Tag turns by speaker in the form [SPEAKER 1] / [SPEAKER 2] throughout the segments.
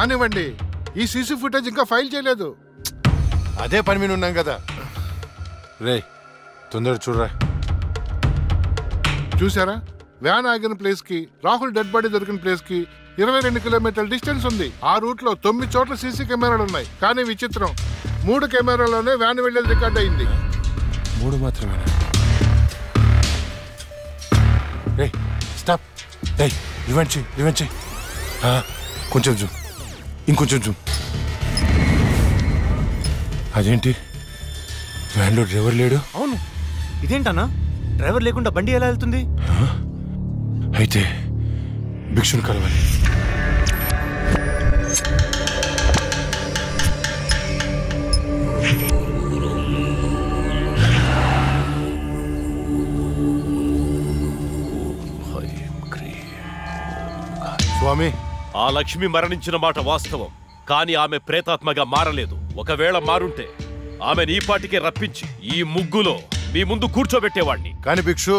[SPEAKER 1] కానివ్వండి, ఈ CC footage ఇంకా ఫైల్ చేయలేదు.
[SPEAKER 2] అదే పని మీద ఉన్నాం కదా. రే తొందర చూడరా.
[SPEAKER 1] చూసారా, వ్యాన్ ఆగిన ప్లేస్ కి రాహుల్ డెడ్ బాడీ దొరికిన ప్లేస్ కి 22 కిలోమీటర్ల డిస్టెన్స్ ఉంది. ఆ రూట్ లో 9 చోట్ల సీసీ కెమెరాలు ఉన్నాయి. కానీ విచిత్రం, 3 కెమెరాలోనే వ్యాన్ వెళ్లేది రికార్డ్ అయింది.
[SPEAKER 2] 3 మాత్రమేనా? రే స్టాప్. రే రివెంజ్ కొంచెం జూమ్, ఇంకొంచెం జూమ్. అదేంటి వ్యాన్లో డ్రైవర్ లేడు?
[SPEAKER 3] అవును, ఇదేంటన్నా డ్రైవర్ లేకుండా బండి ఎలా వెళ్తుంది?
[SPEAKER 2] అయితే భిక్షుని కలవాలి. స్వామి,
[SPEAKER 4] ఆ లక్ష్మి మరణించిన మాట వాస్తవం, కానీ ఆమె ప్రేతాత్మగా మారలేదు. ఒకవేళ మారుంటే ఆమె నీ పాటికి రప్పించి ఈ ముగ్గులో మీ ముందు కూర్చోబెట్టేవాడిని.
[SPEAKER 2] కానీ భిక్షు,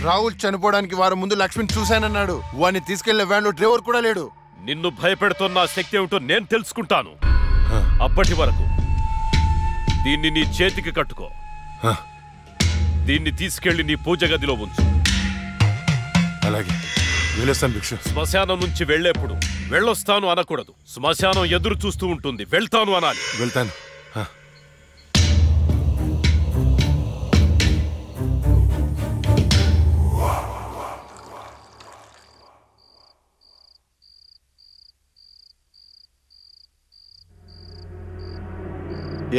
[SPEAKER 2] రాహుల్ చనిపోవడానికి వారం ముందు లక్ష్మిని చూశానన్నాడు. వాడిని తీసుకెళ్లే వ్యాన్లో డ్రైవర్ కూడా లేడు.
[SPEAKER 4] నిన్ను భయపెడుతున్న శక్తి ఏమిటో నేను తెలుసుకుంటాను. అప్పటి వరకు దీన్ని నీ చేతికి కట్టుకో. దీన్ని తీసుకెళ్లి నీ పూజ గదిలో ఉంచు.
[SPEAKER 2] అలాగే వెళ్ళొస్తాను భిక్షు.
[SPEAKER 4] శ్మశానం నుంచి వెళ్లేప్పుడు వెళ్ళొస్తాను అనకూడదు. శ్మశానం ఎదురు చూస్తూ ఉంటుంది, వెళ్తాను అనాలి.
[SPEAKER 2] వెళ్తాను.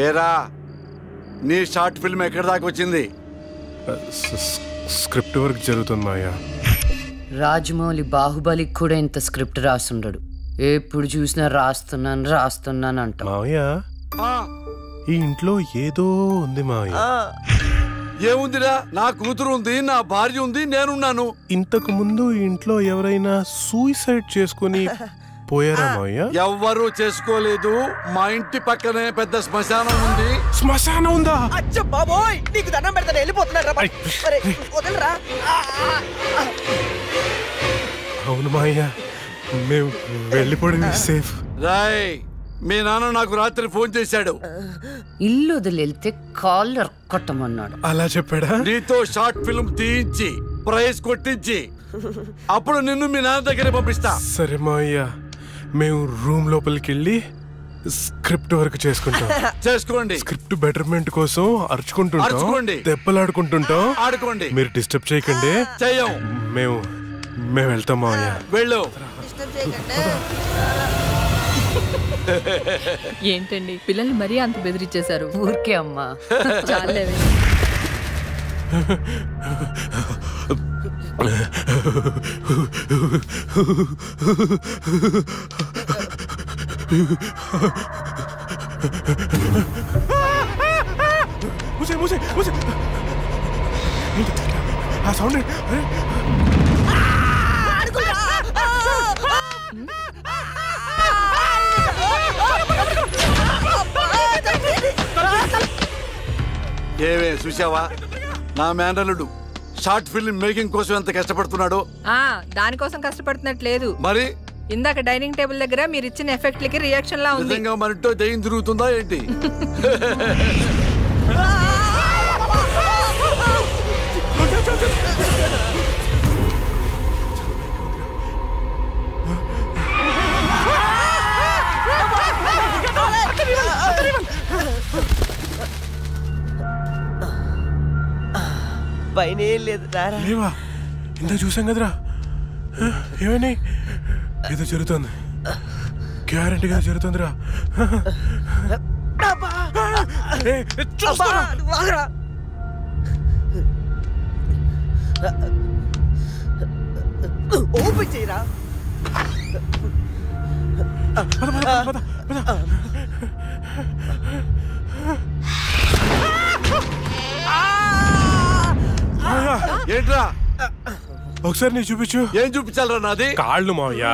[SPEAKER 5] ఏరా, నీ షార్ట్ ఫిల్మ్ ఎక్కడి దాకా వచ్చింది?
[SPEAKER 2] స్క్రిప్ట్ వర్క్ జరుగుతుంది మాయా.
[SPEAKER 6] రాజమౌళి బాహుబలికి కూడా ఇంత స్క్రిప్ట్ రాస్తుండడు. ఎప్పుడు చూసినా రాస్తున్నాను అంట.
[SPEAKER 2] మావయ్య, ఈ ఇంట్లో ఏదో ఉంది మావయ్య.
[SPEAKER 5] ఏముందిరా? నా కూతురు ఉంది, నా భార్య ఉంది, నేనున్నాను.
[SPEAKER 2] ఇంతకు ముందు ఈ ఇంట్లో ఎవరైనా సూసైడ్ చేసుకుని పోయారా మావయ్య?
[SPEAKER 5] ఎవ్వరూ చేసుకోలేదు. మా ఇంటి పక్కనే పెద్ద శ్మశానం ఉంది.
[SPEAKER 2] శ్మశానం ఉందా?
[SPEAKER 7] అచ్చ బాబోయ్, నీకు దండం పెడతాను, వెళ్ళిపోతున్నారా?
[SPEAKER 2] అవును మావయ్య, మేము వెళ్ళిపోవడం సేఫ్.
[SPEAKER 5] రాయ్, మీ నాన్న నాకు రాత్రి ఫోన్ చేశాడు.
[SPEAKER 6] ఇల్లు వదిలితే కాళ్ళు అరకొట్టమన్నాడు.
[SPEAKER 2] అలా చెప్పాడా?
[SPEAKER 5] నీతో షార్ట్ ఫిల్మ్ తీయించి ప్రైజ్ కొట్టించి అప్పుడు నిన్ను మీ నాన్న దగ్గర పంపిస్తా.
[SPEAKER 2] సరే మావయ్య, మేము రూమ్ లోపలికి వెళ్ళి స్క్రిప్ట్ వర్క్ చేసుకుంటాం.
[SPEAKER 5] చేసుకోండి.
[SPEAKER 2] స్క్రిప్ట్ బెటర్మెంట్ కోసం అరుచుకుంటుంటాం, దెబ్బలాడుకుంటుంటాం.
[SPEAKER 5] ఆడుకోండి.
[SPEAKER 2] మీరు డిస్టర్బ్ చేయకండి.
[SPEAKER 5] చెయ్యం.
[SPEAKER 2] మేము వెళ్తాం మావయ్య.
[SPEAKER 5] వెళ్ళు.
[SPEAKER 8] ఏంటండి పిల్లల్ని మరీ అంత బెదిరించేశారు?
[SPEAKER 6] ఊరికే అమ్మా.
[SPEAKER 8] చాలేవే.
[SPEAKER 2] ఆ సౌండ్
[SPEAKER 5] ఏవే చూసావా? నా మేనల్లుడు షార్ట్ ఫిల్మ్ మేకింగ్ కోసం ఎంత కష్టపడుతున్నాడో.
[SPEAKER 8] దానికోసం కష్టపడుతున్నట్లేదు
[SPEAKER 5] మరి.
[SPEAKER 8] ఇందాక డైనింగ్ టేబుల్ దగ్గర మీరు ఇచ్చిన ఎఫెక్ట్లకి రియాక్షన్ లా ఉంది.
[SPEAKER 5] నిజంగా మరింటో దయ్యం తిరుగుతుందా ఏంటి?
[SPEAKER 7] పైన ఏం లేదు.
[SPEAKER 2] లేవా? ఇంత చూసాం కదరా. ఏమని? ఏదో జరుగుతుంది, గ్యారంటీగా జరుగుతుందిరా.
[SPEAKER 7] ఓపెన్ చేయరా.
[SPEAKER 5] ఏంట్రా?
[SPEAKER 2] ఒకసారి నీ చూపించు.
[SPEAKER 5] ఏం చూపించాలరా? నాది
[SPEAKER 2] కాళ్ళు మావయ్య.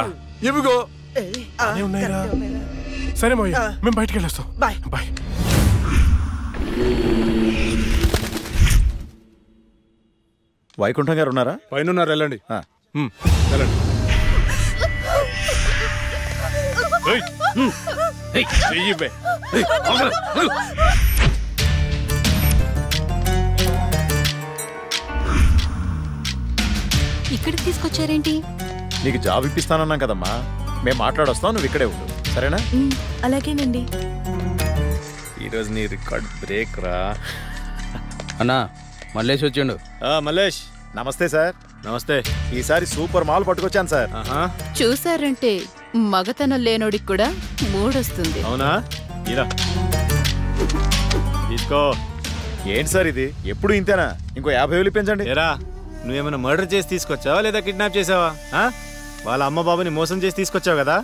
[SPEAKER 5] ఇవిగో
[SPEAKER 2] ఉన్నాయిరా. సరే మావయ్య, మేము బయటికి వెళ్ళొస్తాం.
[SPEAKER 7] Bye
[SPEAKER 2] bye.
[SPEAKER 9] వైకుంఠం గారు ఉన్నారా?
[SPEAKER 2] పైన ఉన్నారు, వెళ్ళండి. వెళ్ళండి.
[SPEAKER 9] ఇక్కడికి తీసుకొచ్చారేంటి?
[SPEAKER 10] నీకు జాబ్ ఇప్పిస్తానన్నాం కదమ్మా, మేము మాట్లాడొస్తాం, నువ్వు ఇక్కడే ఉండు, సరేనా?
[SPEAKER 9] అలాగేనండి.
[SPEAKER 10] ఈరోజు నీ రికార్డ్ బ్రేక్ రా.
[SPEAKER 11] అన్నా మల్లేష్ వచ్చిండు.
[SPEAKER 10] మల్లేష్ నమస్తే సార్. నమస్తే. ఈసారి సూపర్ మాల్ పట్టుకొచ్చాను సార్.
[SPEAKER 9] చూసారంటే మగతనం లేనోడికి కూడా మూడొస్తుంది.
[SPEAKER 10] అవునా? ఇలా తీసుకో. ఏంటి సార్ ఇది, ఎప్పుడు ఇంతేనా? ఇంకో 50,000 పెంచండి.
[SPEAKER 3] ఏరా, నువ్వేమైనా మర్డర్ చేసి తీసుకొచ్చావా లేదా కిడ్నాప్ చేసావా? వాళ్ళ అమ్మ బాబుని మోసం చేసి తీసుకొచ్చావు కదా,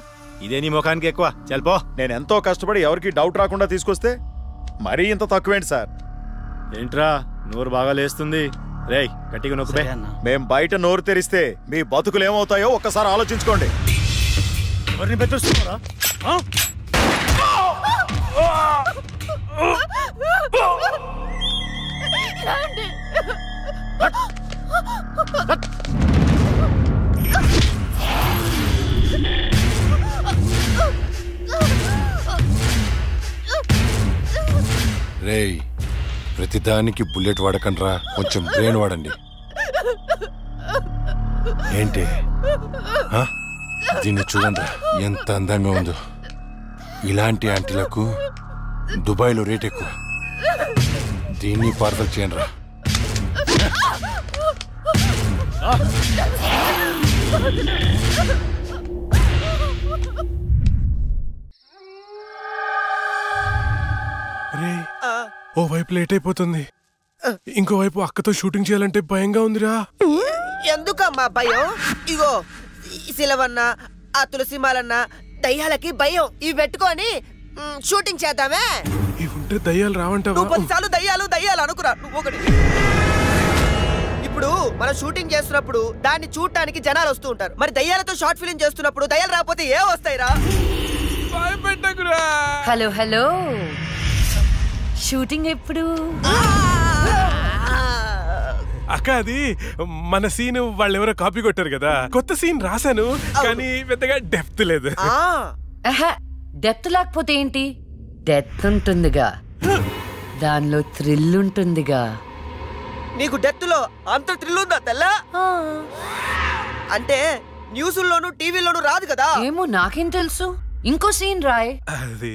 [SPEAKER 3] ఇదే నీ ముఖానికి ఎక్కువ. చల్పో.
[SPEAKER 10] నేను ఎంతో కష్టపడి ఎవరికి డౌట్ రాకుండా తీసుకొస్తే మరీ ఇంత తక్కువేంటి సార్?
[SPEAKER 3] ఏంట్రా నోరు బాగా లేస్తుంది? రేయ్ గట్టిగా నొక్కుపే.
[SPEAKER 10] మేం బయట నోరు తెరిస్తే మీ బతుకులు ఏమవుతాయో ఒక్కసారి ఆలోచించుకోండి.
[SPEAKER 3] ఎవరిని బెదిరిస్తున్నారా?
[SPEAKER 2] రేయ్, ప్రతిదానికి బుల్లెట్ వాడకండి రా, కొంచెం బ్రెయిన్ వాడండి. ఏంటి దీన్ని చూడండి ఎంత అందంగా ఉందో. ఇలాంటి ఆంటీలకు దుబాయ్లో రేట్ ఎక్కువ. దీన్ని పార్సల్ చేయండి రా.
[SPEAKER 12] ఓ వైపు లేట్ అయిపోతుంది, ఇంకోవైపు అక్కతో షూటింగ్ చేయాలంటే భయంగా ఉందిరా.
[SPEAKER 7] ఎందుకమ్మా భయం? ఇగో శిలవన్న, ఆ తులసిమాలన్న దయ్యాలకి భయం. ఇవి పెట్టుకొని షూటింగ్ చేద్దామే.
[SPEAKER 12] ఇవి ఉంటే దయ్యాలు రావంటావా?
[SPEAKER 7] 10 సార్లు దయ్యాలు దయ్యాలు అనుకురా నువ్వు ఒకటి. ఇప్పుడు మనం షూటింగ్ చేస్తున్నప్పుడు దాన్ని చూడటానికి జనాలు వస్తూ ఉంటారు. మరి దయ్యాలతో షార్ట్ ఫిల్మ్ చేస్తున్నప్పుడు దయ్యాలు రాకపోతే ఏ వస్తాయిరా?
[SPEAKER 6] హలో హలో, షూటింగ్ ఎప్పుడు?
[SPEAKER 12] అక్క అది మన సీన్ వాళ్ళెవరో కాపీ కొట్టారు కదా, కొత్త సీన్ రాశాను కానీ పెద్దగా డెప్త్ లేదు.
[SPEAKER 6] డెప్త్ లేకపోతే ఏంటి, డెత్ ఉంటుందిగా, దానిలో థ్రిల్ ఉంటుందిగా.
[SPEAKER 7] నీకు డెత్ లో అంత థ్రిల్ ఉందా తెల్లా? అంటే న్యూస్లోను టీవీలోను రాదు కదా.
[SPEAKER 6] ఏమో నాకేం తెలుసు, ఇంకో సీన్ రాయ్.
[SPEAKER 12] అది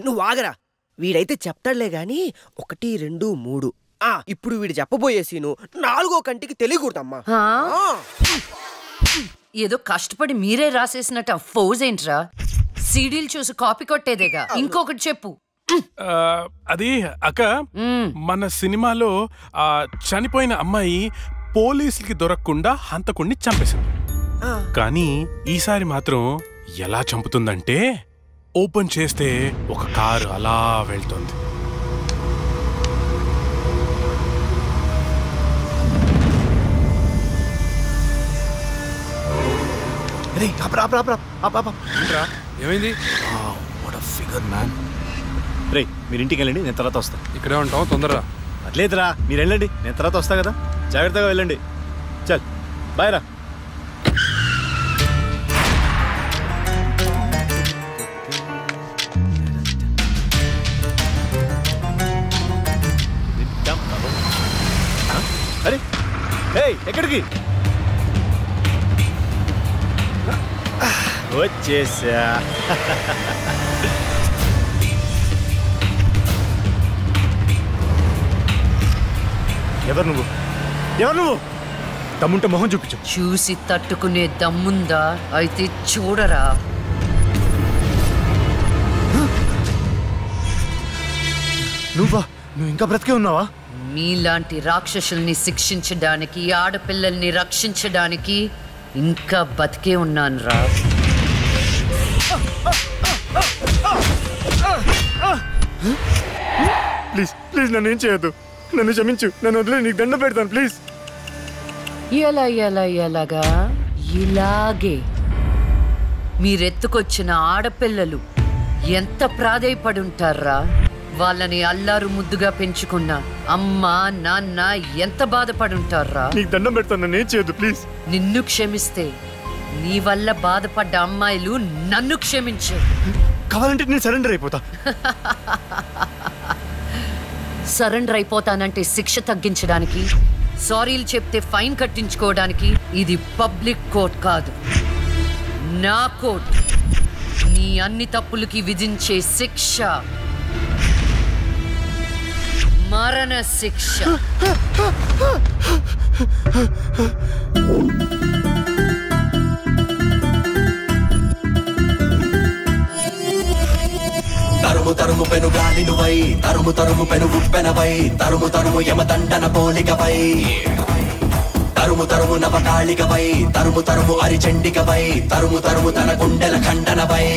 [SPEAKER 7] నువ్వు ఆగరా, వీడైతే చెప్తాడులే గాని 1, 2, 3. ఇప్పుడు వీడు చెప్పబోయే సీను 4వ కంటికి తెలియకూడదమ్మా.
[SPEAKER 6] ఏదో కష్టపడి మీరే రాసేసినట్టు ఫోజ్ ఏంట్రా? సీడీలు చూసి కాపీ కొట్టేదేగా. ఇంకొకటి చెప్పు.
[SPEAKER 12] అది అక్క, మన సినిమాలో చనిపోయిన అమ్మాయి పోలీసులకి దొరకకుండా హంతకుణ్ణి చంపేసింది. కానీ ఈసారి మాత్రం ఎలా చంపుతుందంటే, ఓపెన్ చేస్తే ఒక కారు అలా వెళ్తుంది.
[SPEAKER 11] ఏమైంది?
[SPEAKER 3] రే మీరు ఇంటికి వెళ్ళండి, నేను తర్వాత వస్తా.
[SPEAKER 11] ఇక్కడే ఉంటాం, తొందరరా.
[SPEAKER 3] అట్లేదురా, మీరు వెళ్ళండి, నేను తర్వాత వస్తా కదా. జాగ్రత్తగా వెళ్ళండి. చల్ బాయ్ రా. అరే ఎక్కడికి వచ్చేసా? ఎవరు నువ్వు? ఎవరు నువ్వు? దమ్ముంటే మొహం చూపించు.
[SPEAKER 6] చూసి తట్టుకునే దమ్ముందా? అయితే చూడరా.
[SPEAKER 3] నువ్వు ఇంకా బ్రతికే ఉన్నావా?
[SPEAKER 6] మీలాంటి రాక్షసుల్ని శిక్షించడానికి, ఆడపిల్లల్ని రక్షించడానికి ఇంకా బతికే ఉన్నాను రా.
[SPEAKER 3] ప్లీజ్ ప్లీజ్ నన్ను ఏం చేయొద్దు, నన్ను క్షమించు, నన్ను వదిలే, నీకు దండం పెడతాను ప్లీజ్.
[SPEAKER 6] ఎలాగా? ఇలాగే మీరెత్తుకొచ్చిన ఆడపిల్లలు ఎంత ప్రాధేయపడుంటారా? వాళ్ళని అల్లారు ముద్దుగా పెంచుకున్న అమ్మ నాన్న ఎంత బాధపడుంటారా?
[SPEAKER 3] నీకు దండం పెడతాను, నన్ను ఏం చేయొద్దు ప్లీజ్.
[SPEAKER 6] నిన్ను క్షమిస్తే నీ వల్ల బాధపడ్డ అమ్మాయిలు నన్ను క్షమించు.
[SPEAKER 3] కావాలంటే నేను సరెండర్ అయిపోతా.
[SPEAKER 6] సరెండర్ అయిపోతానంటే శిక్ష తగ్గించడానికి, సారీలు చెప్తే ఫైన్ కట్టించుకోవడానికి ఇది పబ్లిక్ కోర్ట్ కాదు, నా కోర్ట్. నీ అన్ని తప్పులకి విధించే శిక్ష మరణ శిక్ష.
[SPEAKER 13] తరుము తరుము పెను గాలి నువ్వై, తరుము తరుము పెను ఉప్పెనవై, తరుము తరుము యమదండన పోలికవై, తరుము తరుము నవకాళికవై, తరుము తరుము అరిచండికవై, తరుము తరుము తన గుండెల ఖండనవై.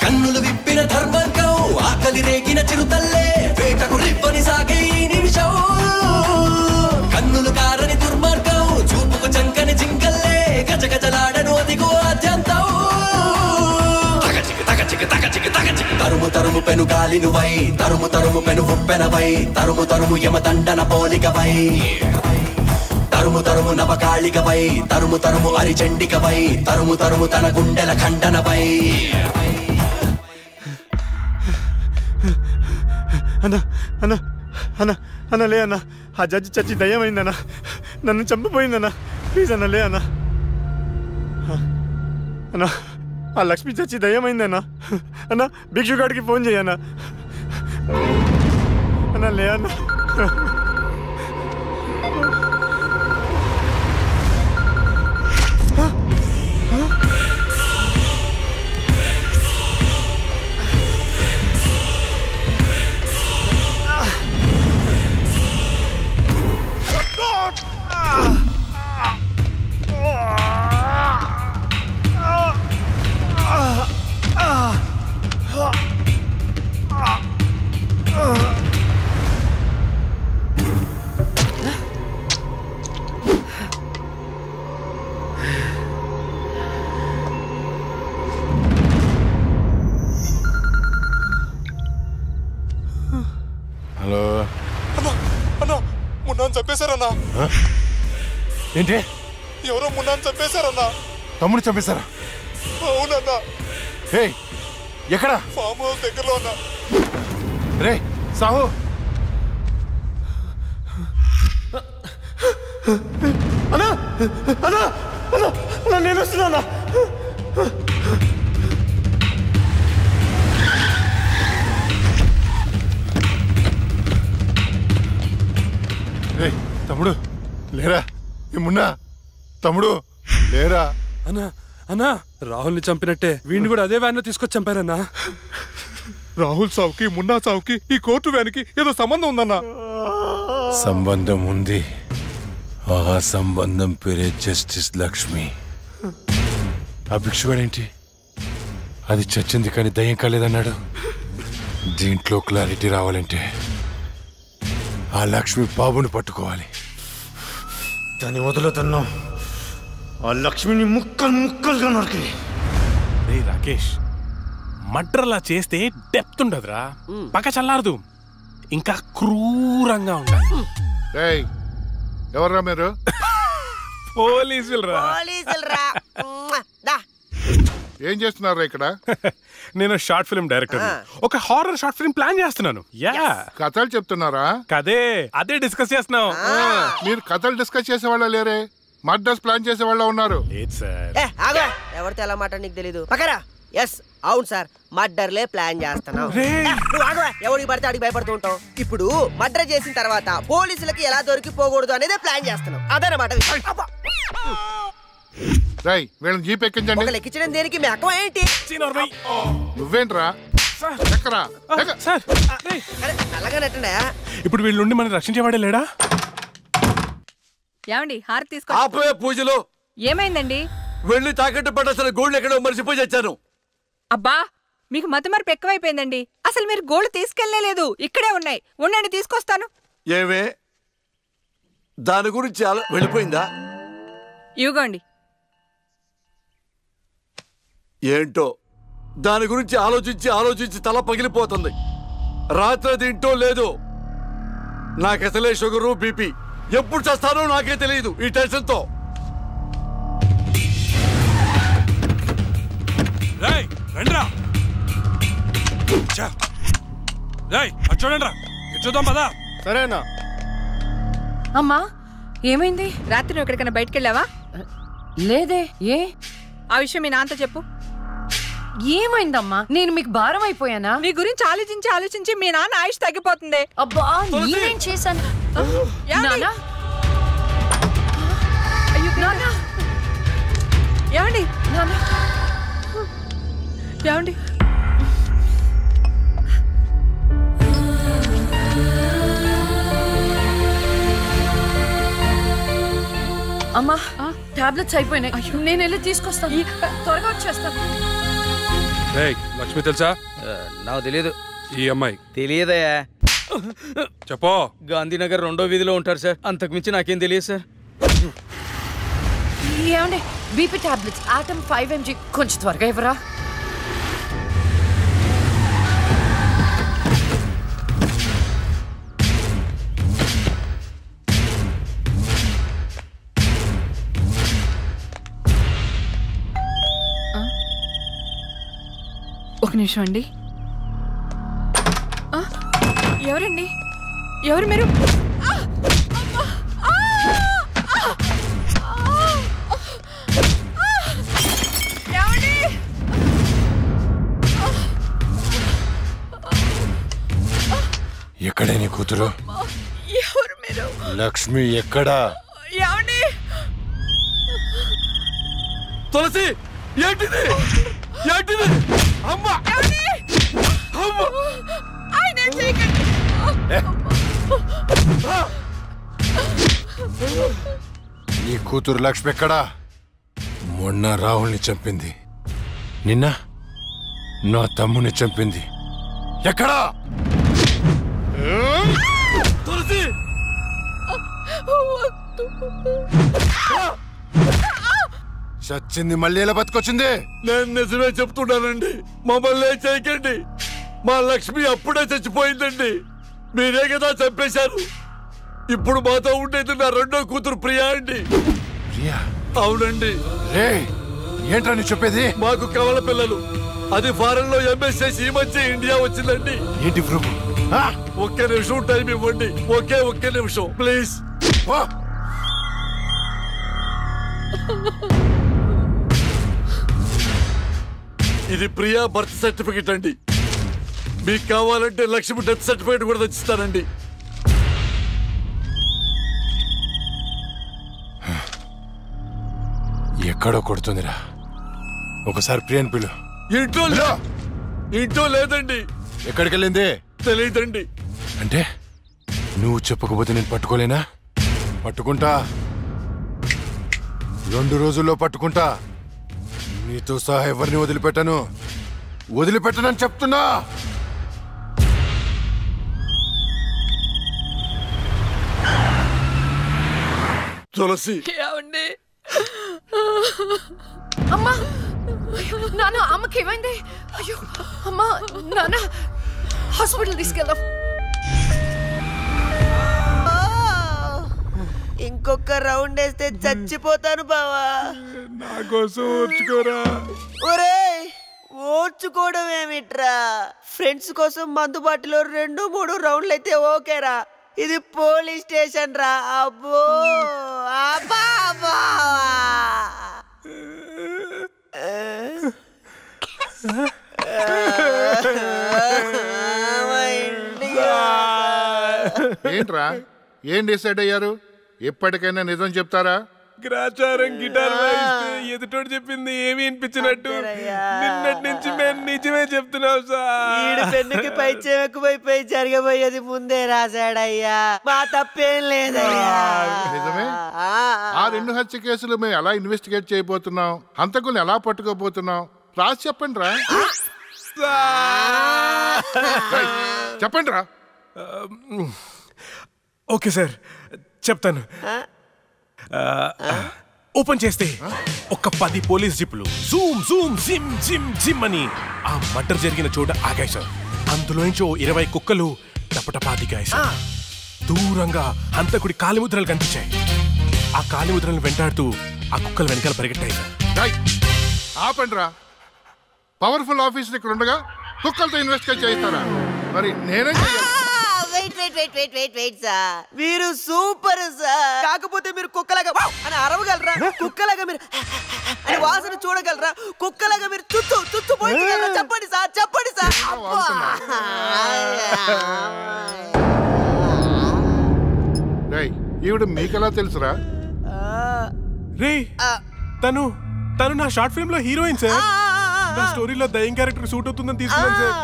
[SPEAKER 13] కన్నులు విప్పిన ధర్మంగం, ఆకలి రేగిన చిరుతల్లే, వేటకు రివ్వని సాగే ఈ నిమిషం. కన్నులు కారని దుర్మార్గం, చూపుకు చంకని జింకల్లే, గజగజలాడను అదిగో అత్యంతం. తరుము తరుము పెను గాలి నువ్వై, తరుము తరుము పెను ఉప్పెనవై, తరుము తరుము యమదండన పోలికవై, తరుము తరుము నవకాళికవై, తరుము తరుము అరిచండికవై, తరుము తరుము తన గుండెల ఖండనవై.
[SPEAKER 3] అన్నా అన్నా అన్నా అన్న లే అన్న, ఆ జడ్జి చచ్చి దయ్యమైందన్నా, నన్ను చంపిపోయిందన్నా, ప్లీజ్ అన్న లే అన్న. అన్నా ఆ లక్ష్మి చచ్చి దయ్యమైందన్నా, అన్న భిక్షుగాడికి ఫోన్ చేయన్నా. అన్న లే అన్న.
[SPEAKER 2] హలో
[SPEAKER 12] అన్నా మున్నాను చంపేశారన్నా.
[SPEAKER 2] ఏంటి?
[SPEAKER 12] ఎవరో మున్నాను చంపేశారన్నా.
[SPEAKER 2] తమ్ముడు చంపేశారా?
[SPEAKER 12] అవునన్నా.
[SPEAKER 2] ఎక్కడ?
[SPEAKER 12] ఫామ్ హౌస్ దగ్గరలో ఉన్నా.
[SPEAKER 2] రే సాహు,
[SPEAKER 3] అన్నా అన్నా అన్నా అన్నా నేను వస్తున్నా.
[SPEAKER 2] తమ్ముడు లేరా? ఏమున్నా తమ్ముడు లేరా?
[SPEAKER 11] అన్నా అన్నా రాహుల్ని చంపినట్టే వీడిని కూడా అదే వ్యాన్ లో తీసుకొచ్చి చంపారన్నా.
[SPEAKER 12] రాహుల్ సావుకి మున్నా సావుకి ఈ కోర్టు వ్యాన్కి ఏదో సంబంధం ఉందన్నా.
[SPEAKER 2] సంబంధం ఉంది. ఆ సంబంధం పేరే జస్టిస్ లక్ష్మి. ఆ భిక్షుగాడేంటి అది చచ్చింది కానీ దయ్యం కాలేదన్నాడు. దీంట్లో క్లారిటీ రావాలంటే ఆ లక్ష్మి బాబుని పట్టుకోవాలి.
[SPEAKER 3] దాన్ని వదులుతున్నా. ఆ లక్ష్మిని ముక్కలు ముక్కలుగా నరికి.
[SPEAKER 12] రే రాకేష్, మర్డర్లా చేస్తే డెప్త్ ఉండదురా, పక్క చల్లారదు, ఇంకా క్రూరంగా ఉండాలి.
[SPEAKER 1] ఎవర్రా మీరు?
[SPEAKER 12] పోలీసులు రా.
[SPEAKER 1] ఏం చేస్తున్నారా ఇక్కడ?
[SPEAKER 12] నేను షార్ట్ ఫిల్మ్ డైరెక్టర్. ఒక హారర్ షార్ట్ ఫిల్మ్ ప్లాన్ చేస్తున్నాను.
[SPEAKER 1] కథలు చెప్తున్నారా?
[SPEAKER 12] కదే అదే డిస్కస్ చేస్తున్నాం.
[SPEAKER 1] మీరు కథలు డిస్కస్ చేసే వాళ్ళ లేరే, మర్డర్స్ ప్లాన్ చేసే వాళ్ళ ఉన్నారు.
[SPEAKER 7] ఎవరితో ఎలా మాట నీకు తెలీదు. పక్కరా. ఎస్ అవును సార్, మర్డర్లే ప్లాన్ చేస్తున్నాం. ఎవరికి పడితే అడిగి భయపడుతూ ఉంటాం. ఇప్పుడు మర్డర్ చేసిన తర్వాత పోలీసులకి ఎలా దొరికిపోకూడదు అనేదే ప్లాన్ చేస్తున్నాం. అదనమాట.
[SPEAKER 1] వీళ్ళని జీప్ ఎక్కించండి.
[SPEAKER 7] ఎక్కించడం దేనికి? మీ అక్క ఏంటి?
[SPEAKER 1] నువ్వేంట్రా?
[SPEAKER 12] ఇప్పుడు వీళ్ళ నుండి మనం రక్షించేవాడే లేడా?
[SPEAKER 8] ఏమండి హారతి తీసుకో.
[SPEAKER 5] ఆపే పూజలు.
[SPEAKER 8] ఏమైందండి?
[SPEAKER 5] వెళ్ళి తాకట్టు పట్టాల్సిన గోల్డ్ ఎక్కడో మర్చిపోయి వచ్చాను.
[SPEAKER 8] అబ్బా మీకు మతిమరుపు ఎక్కువైపోయిందండి. అసలు మీరు గోల్డ్ తీసుకెళ్లలేదు, ఇక్కడే ఉన్నాయి. ఉండండి తీసుకొస్తాను.
[SPEAKER 5] ఏమే దాని గురించి వెళ్ళిపోయిందా?
[SPEAKER 8] ఇవ్వండి.
[SPEAKER 5] ఏంటో దాని గురించి ఆలోచించి ఆలోచించి తల పగిలిపోతుంది. రాత్రి తింటో లేదు. నాకు అసలే షుగరు బీపీ. ఎప్పుడు చేస్తానో నాకే తెలియదు ఈ టెన్షన్ తో.
[SPEAKER 11] చూద్దాం పదా.
[SPEAKER 12] సరేనా?
[SPEAKER 6] అమ్మా ఏమైంది?
[SPEAKER 8] రాత్రి నువ్వు ఎక్కడికైనా బయటకు వెళ్ళావా?
[SPEAKER 6] లేదే. ఏ
[SPEAKER 8] ఆ విషయం మీ నాన్నతో చెప్పు.
[SPEAKER 6] ఏమైందమ్మా? నేను మీకు భారం అయిపోయానా?
[SPEAKER 8] నీ గురించి ఆలోచించి ఆలోచించి మీ నాన్న ఆయుష్ తగ్గిపోతుంది.
[SPEAKER 6] అబ్బా నేనేం చేశాను?
[SPEAKER 8] ఏమండి ఏమండి
[SPEAKER 6] అమ్మా టాబ్లెట్స్ అయిపోయినాయి. నేను వెళ్ళి తీసుకొస్తాను. త్వరగా వచ్చేస్తాను.
[SPEAKER 11] లక్ష్మి తెలుసా?
[SPEAKER 14] నాకు తెలియదు.
[SPEAKER 11] ఈ అమ్మాయి
[SPEAKER 14] తెలియదయా?
[SPEAKER 11] చెప్పో.
[SPEAKER 14] గాంధీనగర్ 2వ వీధిలో ఉంటారు సార్. అంతకుమించి నాకేం తెలియదు సార్.
[SPEAKER 6] ఏమండి బీపీ టాబ్లెట్స్ ఆటమ్ 5 mg కొంచెం త్వరగా ఇవ్వరా?
[SPEAKER 8] ఒక నిమిషం అండి. ఎవరండి? ఎవరు మీరు?
[SPEAKER 2] ఎక్కడే నీ కూతురు?
[SPEAKER 8] ఎవరు మీరు?
[SPEAKER 2] లక్ష్మి ఎక్కడా?
[SPEAKER 8] ఏమండి?
[SPEAKER 5] తులసి ఏంటిది? ఏంటిది? అమ్మా! అమ్మా!
[SPEAKER 8] ఆయన చేయకండి.
[SPEAKER 2] నీ కూతురు లక్ష్మి ఎక్కడా? మొన్న రాహుల్ని చంపింది, నిన్న నా తమ్ముని చంపింది. ఎక్కడా?
[SPEAKER 5] తులసి!
[SPEAKER 2] చచ్చింది మళ్ళీ ఎలా బతికొచ్చింది?
[SPEAKER 5] నేను నిజమే చెప్తున్నానండి. మమ్మల్ని చేయకండి. మా లక్ష్మి అప్పుడే చచ్చిపోయిందండి. మీరే కదా చంపేశారు. ఇప్పుడు మాతో ఉండేది నా రెండో కూతురు ప్రియా అండి.
[SPEAKER 2] ప్రియా?
[SPEAKER 5] అవునండి.
[SPEAKER 2] ఏంట్రా నీ చెప్పేది?
[SPEAKER 5] మాకు కవల పిల్లలు. అది ఫారెన్ లో ఎంఎస్ చేసి ఈ మధ్య ఇండియా వచ్చిందండి.
[SPEAKER 2] ఏంటి ప్రూఫ్?
[SPEAKER 5] ఒక్క నిమిషం టైం ఇవ్వండి. ఒక్క నిమిషం ప్లీజ్. ఇది ప్రియా బర్త్ సర్టిఫికెట్ అండి. మీకు కావాలంటే లక్ష్మి డెత్ సర్టిఫికెట్ కూడా తెచ్చిస్తానండి.
[SPEAKER 2] ఎక్కడో కొడుతుందిరా. ఒకసారి ప్రియన్ పిలు.
[SPEAKER 5] ఇంట్లో లేదండి.
[SPEAKER 2] ఎక్కడికి వెళ్ళింది?
[SPEAKER 5] తెలియదండి.
[SPEAKER 2] అంటే నువ్వు చెప్పకపోతే నేను పట్టుకోలేనా? పట్టుకుంటా. 2 రోజుల్లో పట్టుకుంటా. నీతో సహా ఎవరిని వదిలిపెట్టను. వదిలిపెట్టనని చెప్తున్నా.
[SPEAKER 5] తులసి
[SPEAKER 6] అమ్మా! నాన్న అమ్మకి ఏమైంది? అయ్యో అమ్మా! నాన్న హాస్పిటల్ తీసుకెళ్దాం.
[SPEAKER 7] ఇంకొక రౌండ్ వేస్తే చచ్చిపోతాను బావా.
[SPEAKER 12] నా కోసం ఓర్చుకోరా.
[SPEAKER 7] ఒరేయ్ ఓర్చుకోవడం ఏమిట్రా, ఫ్రెండ్స్ కోసం మందు బాటిలో 2-3 రౌండ్లు అయితే ఓకేరా. ఇది పోలీస్ స్టేషన్ రా. అబ్బో అబ్బా అబ్బా.
[SPEAKER 1] ఏంట్రా ఏం డిసైడ్ అయ్యారు? ఎప్పటికైనా నిజం చెప్తారా?
[SPEAKER 12] గ్రాచారం గిటార్ వాయిస్తే ఎదుటోడు చెప్పింది ఏమి వినిపించినట్టు నిన్నటి నుంచి మేము నిజమే చెప్తున్నాం సార్.
[SPEAKER 7] పెన్నుకి పై చెక్కుపోయి జరగబోయేది ముందే రాశాడయ్యా. మా తప్పేం లేదయ్యా.
[SPEAKER 1] నిజమే. ఆ 2 హత్య కేసులు మేము ఎలా ఇన్వెస్టిగేట్ చేయబోతున్నాం, హంతకుల్ని ఎలా పట్టుకోబోతున్నాం రాసి చెప్పండి రా. చెప్పండి రా.
[SPEAKER 12] ఓకే సార్ చెప్తాను. ఓపెన్ చేస్తే ఒక 10 పోలీస్ జీపులు జూమ్ జూమ్ జిమ్ జిమ్ జిమ్ అని ఆ మర్డర్ జరిగిన చోట ఆగాయి సార్. అందులోంచి 20 కుక్కలు టపటపా దిగాయి సార్. దూరంగా హంతకుడి కాలిముద్రలు కనిపించాయి. ఆ కాలిముద్రలను వెంటాడుతూ ఆ కుక్కలు వెనకాల పరిగెట్టాయి సార్.
[SPEAKER 1] ఆపండి రా. పవర్ఫుల్ ఆఫీసర్ ఇక్కడ ఉండగా కుక్కలతో ఇన్వెస్టిగేట్ చేస్తారా? మరి నేనేం చేయాలి?
[SPEAKER 7] వెయిట్ సార్, మీరు సూపర్ సార్. కాకపోతే మీరు కుక్కలాగా అని అరవగలరా? కుక్కలాగా మీరు అని వాసన చూడగలరా? కుక్కలాగా మీరు చుచ్చు పోయించగలరా? చెప్పండి సార్, చెప్పండి సార్.
[SPEAKER 1] ఈవిడ మీకెలా తెలుసురా?
[SPEAKER 12] రే తను నా షార్ట్ ఫిల్మ్ లో హీరోయిన్ సార్. నా స్టోరీలో దయ్యం క్యారెక్టర్ సూట్ అవుతుందని తీసుకున్నాను సార్.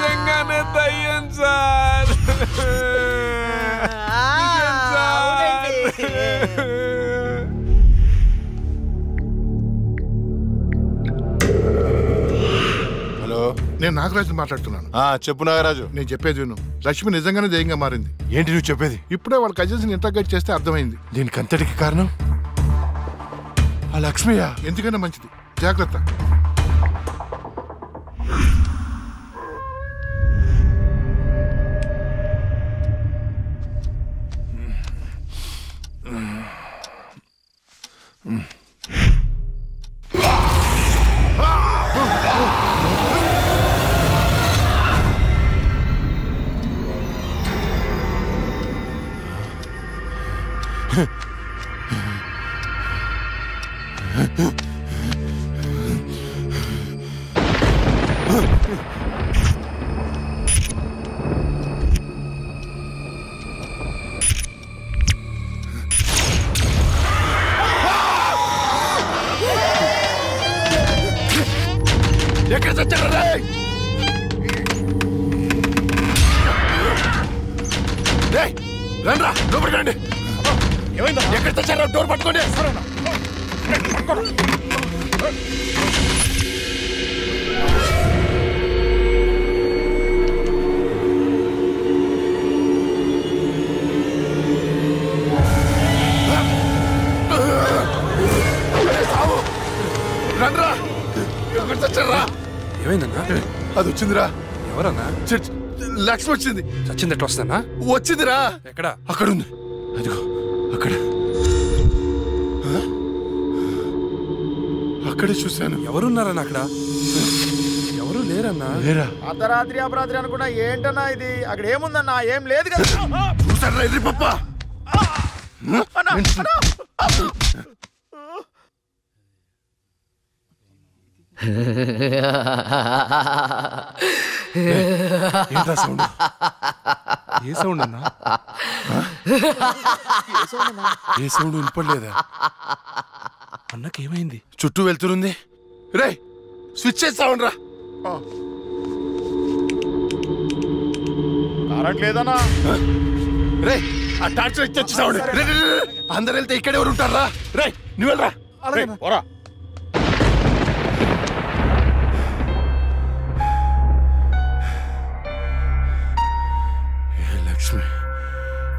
[SPEAKER 12] నిజంగానే దయ్యం సార్.
[SPEAKER 2] హలో,
[SPEAKER 1] నేను నాగరాజు మాట్లాడుతున్నాను.
[SPEAKER 2] చెప్పు నాగరాజు.
[SPEAKER 1] నేను చెప్పేది విను. లక్ష్మి నిజంగానే దయ్యంగా మారింది.
[SPEAKER 2] ఏంటి నువ్వు చెప్పేది?
[SPEAKER 1] ఇప్పుడే వాళ్ళ కజిన్స్ ఇంటర్గేట్ చేస్తే అర్థమైంది.
[SPEAKER 2] దీనికి అంతటికి కారణం ఆ లక్ష్మియా?
[SPEAKER 1] ఎందుకైనా మంచిది, జాగ్రత్త.
[SPEAKER 2] ఎక్కడ చచ్చారా? రండ్రా, లోపలికి రండి. ఏమైందా? ఎక్కడ చచ్చారా? డోర్ పట్టుకోండి. రండ్రా, ఎక్కడ చచ్చారా?
[SPEAKER 11] ఏమైందన్నా?
[SPEAKER 2] అది వచ్చిందిరా.
[SPEAKER 11] ఎవరన్నా?
[SPEAKER 2] లక్ష్మి వచ్చింది.
[SPEAKER 11] చచ్చింది ఎట్లా వస్తానా?
[SPEAKER 2] వచ్చిందిరా.
[SPEAKER 11] ఎక్కడ?
[SPEAKER 2] అక్కడ ఉంది. అదిగో అక్కడ. అక్కడే చూశాను.
[SPEAKER 11] ఎవరున్నారన్నా అక్కడ? ఎవరు లేరన్నా.
[SPEAKER 2] లేరా?
[SPEAKER 10] అర్ధరాత్రి అపరాత్రి అనుకున్నా ఏంటన్నా ఇది? అక్కడ ఏముందన్నా? ఏం లేదు కదా.
[SPEAKER 2] చూసారా ఎర్రి పప్ప? ఏంటా సౌండ్?
[SPEAKER 11] ఏ సౌండ్ అన్నా?
[SPEAKER 2] ఏ సౌండ్ వినపడలేదా?
[SPEAKER 11] అన్నకేమైంది?
[SPEAKER 2] చుట్టూ వెళ్తురుంది. రే స్విచ్ చేస్తావుండ్రా.
[SPEAKER 10] కరెంట్ లేదన్నా.
[SPEAKER 2] రే ఆ టార్చ్ లైట్ తెచ్చి సావండి. అందరు వెళ్తే ఇక్కడ ఎవరు ఉంటారా? రే నువ్వు వెళ్ళరా.
[SPEAKER 10] పోరా.
[SPEAKER 2] లక్ష్మి,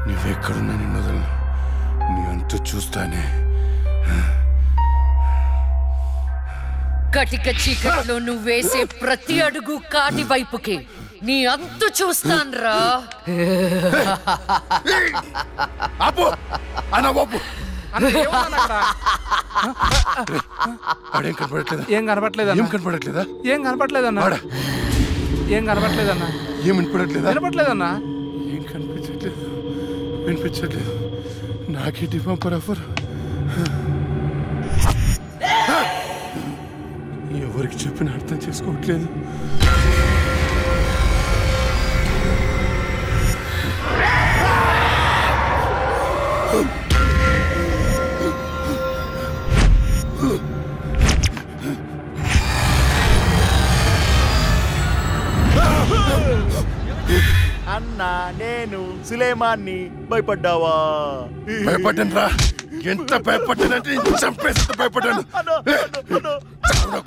[SPEAKER 2] నువ్వెక్కడున్నా నిన్ను వదలను. నీ అంటూ చూస్తానే.
[SPEAKER 6] కటిక చీకట్లో నువ్వేసే ప్రతి అడుగు కాటి వైపుకి. నీ అంతు చూస్తాన్రా.
[SPEAKER 2] ఆపు అన్న ఆపు.
[SPEAKER 11] ఏం కనపడట్లేదా? ఏం కనపడట్లేదన్నా. ఏం కనపడట్లేదన్నా.
[SPEAKER 2] ఏం వినపడట్లేదా?
[SPEAKER 11] వినపడట్లేదన్నా.
[SPEAKER 2] ఏం వినిపించట్లేదు. నాకేంటి పంపరాఫర్. ఎవరికి చెప్పిన అర్థం చేసుకోవట్లేదు.
[SPEAKER 10] అన్నా నేను సులేమాన్ని. భయపడ్డావా?
[SPEAKER 2] భయపడ్డాను రా. ఎంత భయపడ్డానంటే చంపేసి భయపడ్డాను.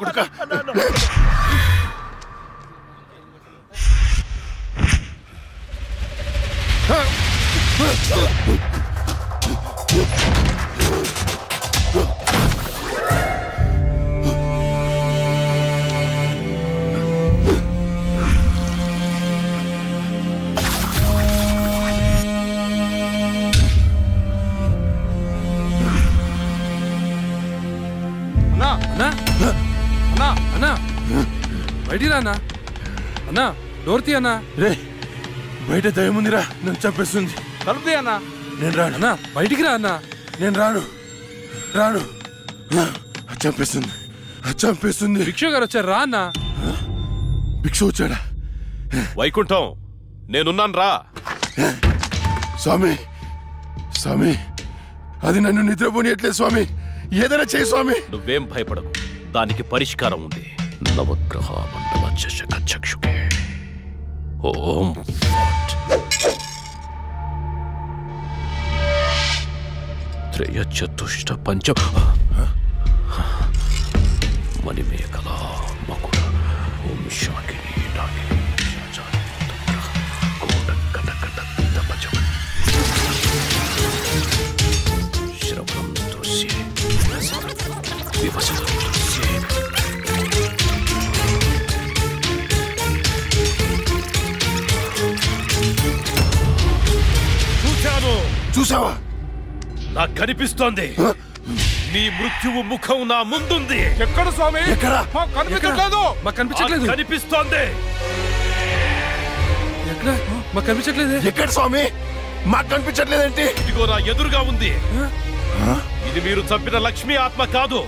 [SPEAKER 2] కొడుక
[SPEAKER 11] బయటికి రా అన్నా. అన్నా డోర్ తీ అన్నా.
[SPEAKER 2] రే బయట దయ్యం ఉందిరా, నన్ను చంపేస్తుంది.
[SPEAKER 11] తలుపు తీ అన్నా.
[SPEAKER 2] నేను రాను
[SPEAKER 11] అన్నా. బయటికి రా అన్నా.
[SPEAKER 2] నేను రాను. చంపేస్తుంది.
[SPEAKER 11] భిక్షు గారు వచ్చారు, రా అన్నా.
[SPEAKER 2] భిక్షు వచ్చాడా?
[SPEAKER 4] వైకుంఠం నేనున్నాను రా.
[SPEAKER 2] స్వామి అది నన్ను నిద్రపోనియట్లేదు స్వామి. ఏదైనా చేయి స్వామి.
[SPEAKER 4] నువ్వేం భయపడకు, దానికి పరిష్కారం ఉంది. నవగ్రహ మండల చషక చక్షుకే ఓం త్రయ చతుష్ట పంచ మణిమేఖల మకుట ఓం శాకిని డాకిని శ్రవణం దృశ్యే వివసనం దృశ్యే.
[SPEAKER 2] చూసావా?
[SPEAKER 4] నాకు కనిపిస్తోంది. నీ మృత్యువు ముఖం నా ముందుంది.
[SPEAKER 11] ఎక్కడ స్వామి?
[SPEAKER 4] కనిపించట్లేదు.
[SPEAKER 11] మాకు కనిపించట్లేదు.
[SPEAKER 4] కనిపిస్తోంది.
[SPEAKER 11] ఎక్కడ? మాకు కనిపించట్లేదు.
[SPEAKER 2] ఎక్కడ స్వామి? మాకు కనిపించట్లేదేంటి?
[SPEAKER 4] ఇదిగో నా ఎదురుగా ఉంది. ఇది మీరు చంపిన లక్ష్మీ ఆత్మ కాదు.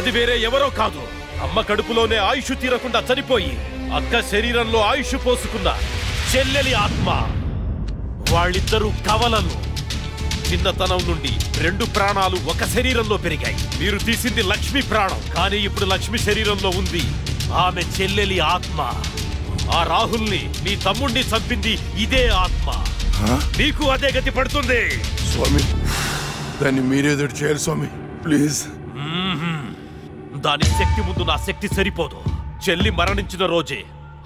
[SPEAKER 4] అది వేరే ఎవరో కాదు. అమ్మ కడుపులోనే ఆయుష్ తీరకుండా చనిపోయి అక్క శరీరంలో ఆయుష్ పోసుకున్న చెల్లెలి ఆత్మ. వాళ్ళిద్దరూ కవలలు. చిన్నతనం నుండి 2 ప్రాణాలు ఒక శరీరంలో పెరిగాయి. మీరు తీసింది లక్ష్మి ప్రాణం, కానీ ఇప్పుడు లక్ష్మి శరీరంలో ఉంది ఆమె చెల్లెలి ఆత్మ. ఆ రాహుల్ని నీ తమ్ముణ్ణి చంపింది ఇదే ఆత్మ. నీకు అదే గతి పడుతుంది.
[SPEAKER 2] స్వామి దాన్ని మీరేదో చేయాలి స్వామి, ప్లీజ్.
[SPEAKER 4] దాని శక్తి ముందు నా శక్తి సరిపోదు. చెల్లి మరణించిన రోజే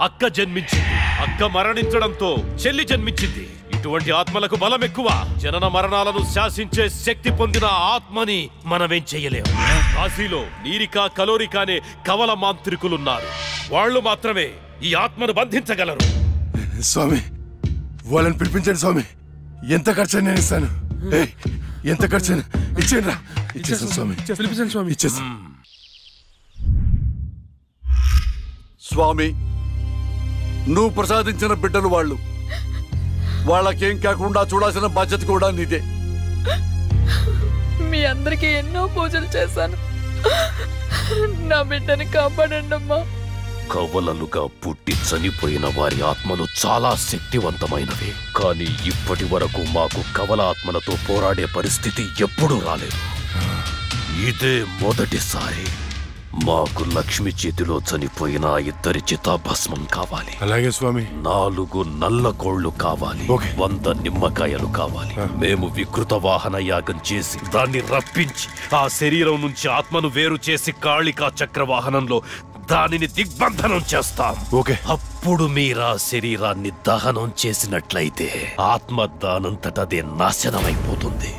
[SPEAKER 4] అక్క జన్మించింది. అక్క మరణించడంతో చెల్లి జన్మించింది. ఇటువంటి ఆత్మలకు బలం ఎక్కువ. జనన మరణాలను శాసించే శక్తి పొందిన ఆత్మని మనమేం చెయ్యలేము. కాశీలో నీరికా కలోరికా అనే కవల మాంత్రికులున్నారు. వాళ్ళు మాత్రమే ఈ ఆత్మను బంధించగలరు.
[SPEAKER 2] స్వామి వాళ్ళని పిలిపించండి స్వామి. ఎంత ఖర్చు నేను ఇస్తాను. ఎంత ఖర్చు ఇచ్చేయండి రా. ఇచ్చేస్తాను స్వామి.
[SPEAKER 11] పిలిపించండి స్వామి.
[SPEAKER 2] ఇచ్చేస్తాను
[SPEAKER 5] స్వామి. నువ్వు ప్రసాదించిన బిడ్డలు వాళ్ళు. వాళ్ళకేం కాకుండా చూడాల్సిన బాధ్యత కూడా నీదే.
[SPEAKER 8] మీ అందరికీ ఎన్నో పూజలు చేశాను. నా బిడ్డని కాపాడండి అమ్మా.
[SPEAKER 4] కవలలుగా పుట్టి చనిపోయిన వారి ఆత్మలు చాలా శక్తివంతమైనవి. కానీ ఇప్పటి వరకు మాకు కవల ఆత్మలతో పోరాడే పరిస్థితి ఎప్పుడూ రాలేదు. ఇదే మొదటిసారి. మాకు లక్ష్మి చేతిలో చనిపోయిన 2 చితాభస్మం కావాలి.
[SPEAKER 2] అలాగే స్వామి.
[SPEAKER 4] 4 నల్ల కోళ్లు కావాలి. 100 నిమ్మకాయలు కావాలి. మేము వికృత వాహన యాగం చేసి దాన్ని రప్పించి ఆ శరీరం నుంచి ఆత్మను వేరు చేసి కాళికా చక్ర వాహనంలో దానిని దిగ్బంధనం చేస్తాం. అప్పుడు మీరా శరీరాన్ని దహనం చేసినట్లయితే ఆత్మ దానంతటదే నాశనమైపోతుంది.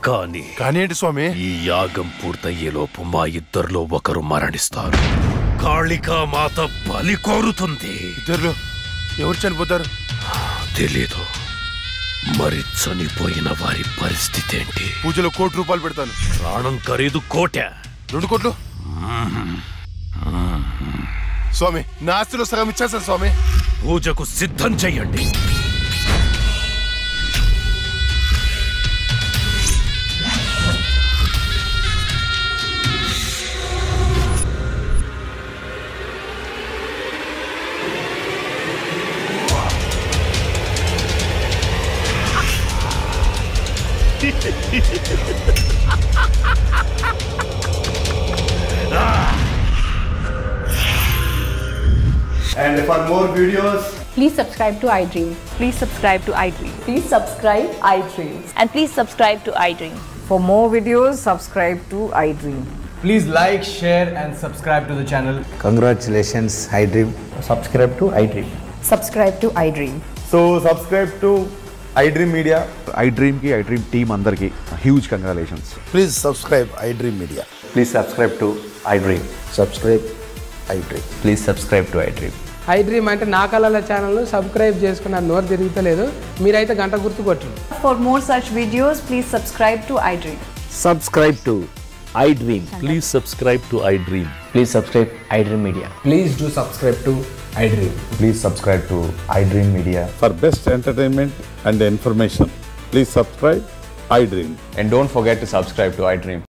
[SPEAKER 4] కానీ
[SPEAKER 2] ఏంటి స్వామి?
[SPEAKER 4] ఈ యాగం పూర్తయ్యేలోపు మా ఇద్దరిలో ఒకరు మరణిస్తారు. కాళికా మాత బలి కోరుతుంది.
[SPEAKER 2] ఎవరు చనిపోతారు?
[SPEAKER 4] తెలీదు. మరి చనిపోయిన వారి పరిస్థితి ఏంటి?
[SPEAKER 2] పూజలో 1 కోటి రూపాయలు పెడతాను.
[SPEAKER 4] ప్రాణం ఖరీదు 1 కోటి.
[SPEAKER 2] 2 కోట్లు? స్వామి, నా ఆస్తిలో సగం ఇచ్చేస్తాను స్వామి.
[SPEAKER 4] పూజకు సిద్ధం చెయ్యండి.
[SPEAKER 15] And for more videos,
[SPEAKER 16] please subscribe to iDream. Please subscribe to iDream. Please subscribe iDream. And please subscribe to iDream.
[SPEAKER 17] For more videos, subscribe to iDream.
[SPEAKER 15] please like, share and subscribe to the channel.
[SPEAKER 18] Congratulations, iDream.
[SPEAKER 15] Subscribe to iDream.
[SPEAKER 17] Subscribe to iDream.
[SPEAKER 19] So subscribe to iDream Media. iDream ki iDream team andarki huge congratulations.
[SPEAKER 18] Please subscribe iDream Media.
[SPEAKER 15] Please subscribe to iDream.
[SPEAKER 18] Subscribe iDream.
[SPEAKER 15] Please subscribe to iDream.
[SPEAKER 20] iDream అంటే నా కళల ఛానల్ను subscribe చేసుకున్న నోరు తిరుగుతలేదు, మీరైతే గంట గుర్తు కొట్టండి.
[SPEAKER 16] For more such videos, please subscribe to iDream.
[SPEAKER 15] Subscribe to iDream. Please subscribe to iDream. Please subscribe iDream Media. Please do subscribe to iDream.
[SPEAKER 19] Please subscribe to iDream Media.
[SPEAKER 21] For best entertainment and information, please subscribe iDream.
[SPEAKER 15] And don't forget to subscribe to iDream.